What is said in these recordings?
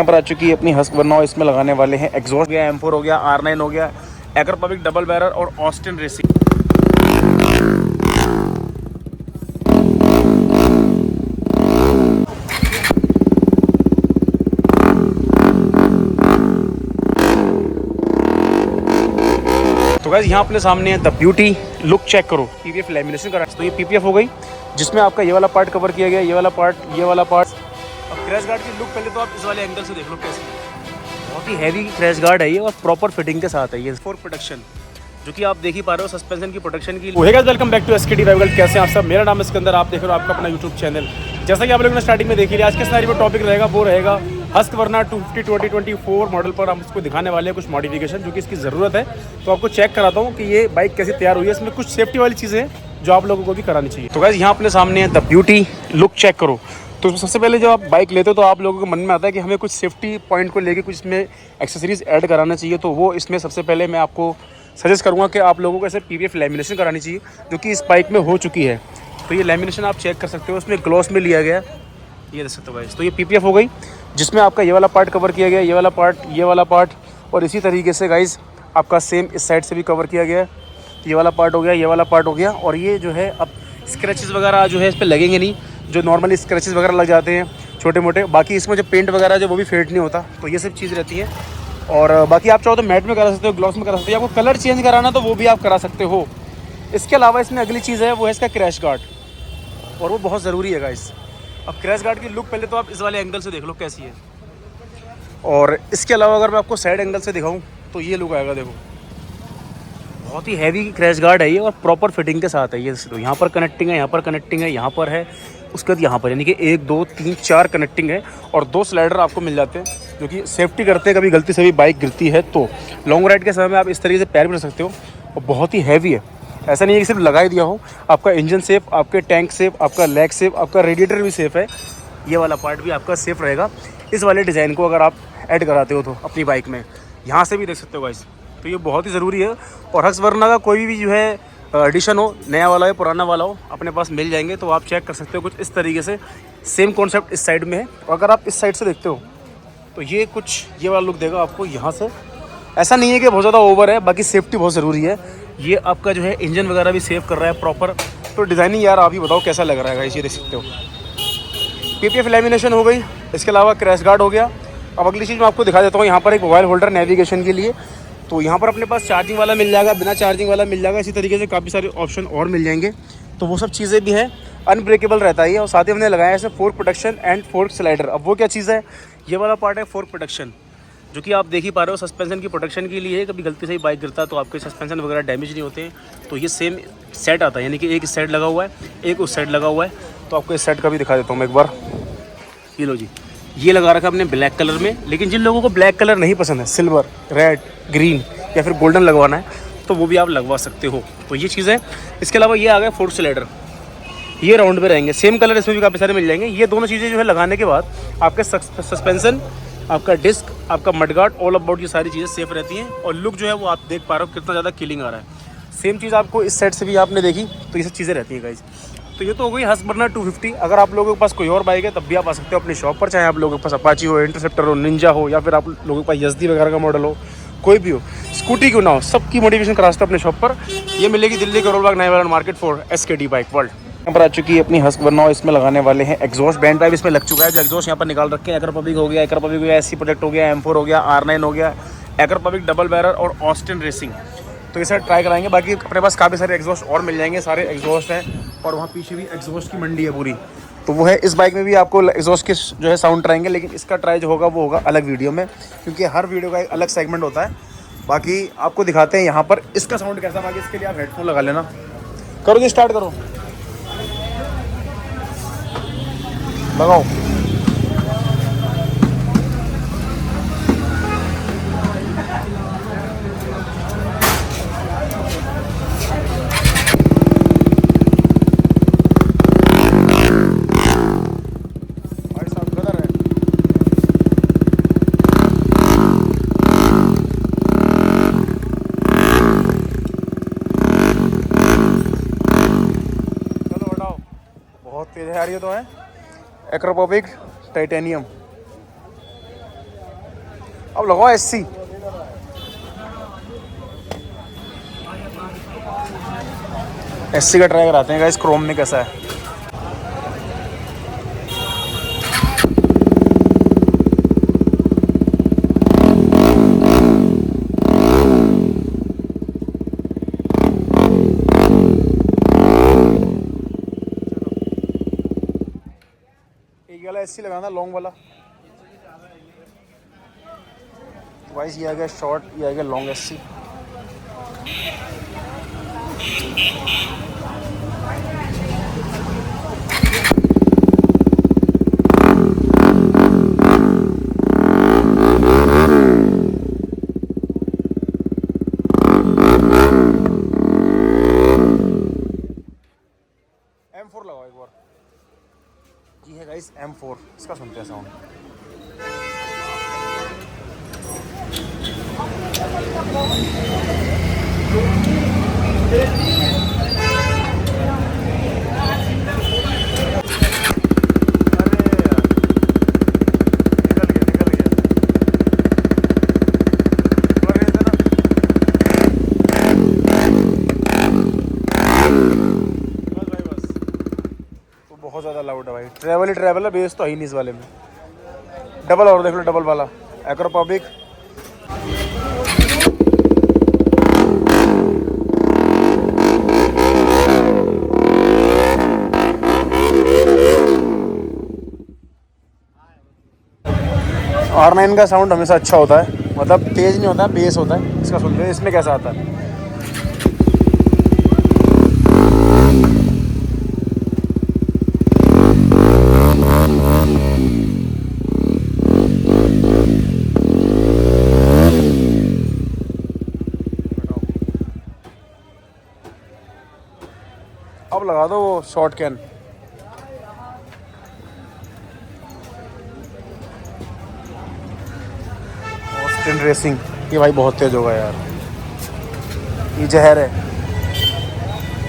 यहाँ पर आ चुकी है अपनी हस्कवर्ना। इसमें लगाने वाले हैं एग्जॉस्ट हो गया, M4 हो गया, R9 हो गया, एकर पब्लिक डबल बैरल और ऑस्टिन रेसिंग। तो गाइस यहाँ अपने सामने है द ब्यूटी। लुक चेक करो, पीपीएफ लैमिनेशन करा। तो ये पीपीएफ हो गई जिसमें आपका ये वाला पार्ट कवर किया गया, ये वाला पार्ट, ये वाला पार्ट। अब क्रैश गार्ड की लुक पहले तो आप इस वाले एंगल से देख लो कैसी है। बहुत ही हैवी क्रैश गार्ड है ये और प्रॉपर फिटिंग के साथ है ये। फोर्क प्रोटेक्शन जो कि आप देख ही पा रहे हो, सस्पेंशन की प्रोटेक्शन की। Welcome back to SKD revival. कैसे हैं आप सब? मेरा नाम है सिकंदर, आप देख रहे हो आपका अपना यूट्यूब चैनल। जैसा कि आप लोगों ने स्टार्टिंग में देखी लिया, आज के सारी वो टॉपिक रहेगा वो रहेगा हस्कवर्ना 250 2024 मॉडल पर। हम इसको दिखाने वाले हैं कुछ मॉडिफिकेशन जो कि इसकी ज़रूरत है। तो आपको चेक कराता हूँ कि ये बाइक कैसे तैयार हुई है। इसमें कुछ सेफ्टी वाली चीज़ें हैं जो आप लोगों को भी करानी चाहिए। तो गाइस यहाँ अपने सामने है द ब्यूटी। लुक चेक करो। तो सबसे पहले जब आप बाइक लेते हो तो आप लोगों को मन में आता है कि हमें कुछ सेफ्टी पॉइंट को लेके कुछ इसमें एक्सेसरीज ऐड कराना चाहिए। तो वो इसमें सबसे पहले मैं आपको सजेस्ट करूँगा कि आप लोगों को ऐसे पीपीएफ लैमिनेशन करानी चाहिए जो कि इस बाइक में हो चुकी है। तो ये लैमिनेशन आप चेक कर सकते हो, इसमें ग्लॉस में लिया गया, ये देख सकते हो गाइस। तो ये पीपीएफ हो गई जिसमें आपका ये वाला पार्ट कवर किया गया, ये वाला पार्ट, ये वाला पार्ट, और इसी तरीके से गाइस आपका सेम इस साइड से भी कवर किया गया है। ये वाला पार्ट हो गया, ये वाला पार्ट हो गया। और ये जो है अब स्क्रैचेस वगैरह जो है इस पर लगेंगे नहीं, जो नॉर्मली स्क्रैचेस वगैरह लग जाते हैं छोटे मोटे। बाकी इसमें जो पेंट वगैरह जो वो भी फेड नहीं होता। तो ये सब चीज़ रहती है। और बाकी आप चाहो तो मैट में करा सकते हो, ग्लॉस में करा सकते हो, आपको कलर चेंज कराना तो वो भी आप करा सकते हो। इसके अलावा इसमें अगली चीज़ है वो है इसका क्रैश गार्ड, और वो बहुत ज़रूरी है गाइस। अब क्रैश गार्ड की लुक पहले तो आप इस वाले एंगल से देख लो कैसी है। और इसके अलावा अगर मैं आपको साइड एंगल से दिखाऊं तो ये लुक आएगा, देखो। बहुत ही हैवी क्रैश गार्ड है ये और प्रॉपर फिटिंग के साथ है ये। तो यहाँ पर कनेक्टिंग है, यहाँ पर कनेक्टिंग है, यहाँ पर है, उसके बाद यहाँ पर, यानी कि 1 2 3 4 कनेक्टिंग है। और 2 स्लाइडर आपको मिल जाते हैं जो कि सेफ्टी करते हैं, कभी गलती से भी बाइक गिरती है तो लॉन्ग राइड के समय में आप इस तरीके से पैर भी रख सकते हो। और बहुत ही हैवी है, ऐसा नहीं है कि सिर्फ लगा ही दिया हो। आपका इंजन सेफ, आपके टैंक सेफ, आपका लेग सेफ, आपका रेडिएटर भी सेफ है। ये वाला पार्ट भी आपका सेफ रहेगा इस वाले डिज़ाइन को अगर आप ऐड कराते हो तो अपनी बाइक में। यहाँ से भी देख सकते हो गाइस। तो ये बहुत ही ज़रूरी है। और हस्कवर्ना का कोई भी जो है एडिशन हो, नया वाला हो पुराना वाला हो, अपने पास मिल जाएंगे। तो आप चेक कर सकते हो कुछ इस तरीके से। सेम कॉन्सेप्ट इस साइड में है। और अगर आप इस साइड से देखते हो तो ये कुछ ये वाला लुक देगा आपको यहाँ से। ऐसा नहीं है कि बहुत ज़्यादा ओवर है, बाकी सेफ्टी बहुत ज़रूरी है। ये आपका जो है इंजन वगैरह भी सेव कर रहा है प्रॉपर। तो डिज़ाइनिंग यार आप ही बताओ कैसा लग रहा है गाइस, ये देख सकते हो। पीपीएफ लैमिनेशन हो गई, इसके अलावा क्रैश गार्ड हो गया। अब अगली चीज़ मैं आपको दिखा देता हूँ, यहाँ पर एक मोबाइल होल्डर नेविगेशन के लिए। तो यहाँ पर अपने पास चार्जिंग वाला मिल जाएगा, बिना चार्जिंग वाला मिल जाएगा। इसी तरीके से काफ़ी सारे ऑप्शन और मिल जाएंगे। तो वो सब चीज़ें भी हैं, अनब्रेकेबल रहता है ये। और साथ ही हमने लगाया है इसे fork protection and fork slider. अब वो क्या चीज़ है, ये वाला पार्ट है फोर्क प्रोटेक्शन जो कि आप देख ही पा रहे हो, सस्पेंशन की प्रोटेक्शन के लिए। कभी गलती से ही बाइक गिरता है तो आपके सस्पेंशन वगैरह डैमेज नहीं होते हैं। तो ये सेम सेट आता है, यानी कि एक इस साइड लगा हुआ है, एक उस साइड लगा हुआ है। तो आपको इस साइड का भी दिखा देता हूँ मैं एक बार। ये लो जी, ये लगा रखा हमने ब्लैक कलर में। लेकिन जिन लोगों को ब्लैक कलर नहीं पसंद है, सिल्वर, रेड, ग्रीन या फिर गोल्डन लगवाना है तो वो भी आप लगवा सकते हो। तो ये चीज़ है। इसके अलावा ये आ गया फोर्क स्लाइडर, ये राउंड में रहेंगे। सेम कलर इसमें भी काफ़ी सारे मिल जाएंगे। ये दोनों चीज़ें जो है लगाने के बाद आपके सस्पेंशन, आपका डिस्क, आपका मडगार्ड, ऑल अबाउट ये सारी चीज़ें सेफ रहती हैं। और लुक जो है वो आप देख पा रहे हो कितना ज़्यादा किलिंग आ रहा है। सेम चीज़ आपको इस साइड से भी आपने देखी। तो ये सब चीज़ें रहती हैं गाइस। तो ये तो हो गई हस्कवर्ना 250। अगर आप लोगों के पास कोई और बाइक है तब भी आप आ सकते हो अपनी शॉप पर, चाहे आप लोगों के पास अपाची हो, इंटरसेप्टर हो, निंजा हो, या फिर आप लोगों के पास यज़दी वगैरह का मॉडल हो, कोई भी हो, स्कूटी क्यों ना हो, सबकी मॉडिफिकेशन करा सकते हो अपने शॉप पर। ये मिलेगी दिल्ली करोल बाग नया market for SKD bike world. यहाँ पर आ चुकी है अपनी हस्कवर्ना। इसमें लगाने वाले हैं एग्जॉस्ट, बैंड पाइप इसमें लग चुका है। जो एग्जॉस्ट यहाँ पर निकाल रखे हैं, एकर पब्लिक हो गया, एकर पब्लिक हो गया, SC प्रोजेक्ट हो गया, M4 हो गया, R9 हो गया, एकर पब्लिक डबल बैरल और ऑस्टिन रेसिंग। तो ये सर ट्राई कराएंगे। बाकी अपने पास काफ़ी सारे एग्जॉस्ट और मिल जाएंगे, सारे एग्जॉस्ट हैं। और वहाँ पीछे भी एग्जॉस्ट की मंडी है पूरी। तो वो है, इस बाइक में भी आपको एग्जॉस्ट के जो है साउंड ट्राएंगे। लेकिन इसका ट्राई जो होगा वो होगा अलग वीडियो में, क्योंकि हर वीडियो का एक अलग सेगमेंट होता है। बाकी आपको दिखाते हैं यहाँ पर इसका साउंड कैसा। बाकी इसके लिए आप हेडफोन लगा लेना। करो जी, स्टार्ट करो, लगाओ। बहुत तेज है यार ये तो है। एकर पब्लिक टाइटेनियम। अब लगाओ एससी। एससी का ट्राई कराते हैं गाइस, क्रोम में कैसा है। एक वाला एससी लगाना लॉन्ग वाला। गाइस ये आ गया शॉर्ट, ये आ गया लॉन्ग एससी। M4 लगाओ एक बार। ये है गाइस M4, इसका सुनते हैं साउंड। बहुत ज़्यादा लाउड है भाई, ट्रैवल ही ट्रैवल है, बेस तो है ही नहीं इस वाले में। डबल और देख लो, डबल वाला एक्रोपॉबिक। R9 का साउंड हमेशा अच्छा होता है, मतलब तेज नहीं होता है, बेस होता है। इसका सुनते हैं, इसमें कैसा आता है। अब लगा दो वो शॉर्ट कैन। ऑस्टिन रेसिंग, ये भाई बहुत तेज होगा यार, ये जहर है।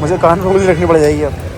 मुझे कान में उंगली रखनी पड़ जाएगी अब।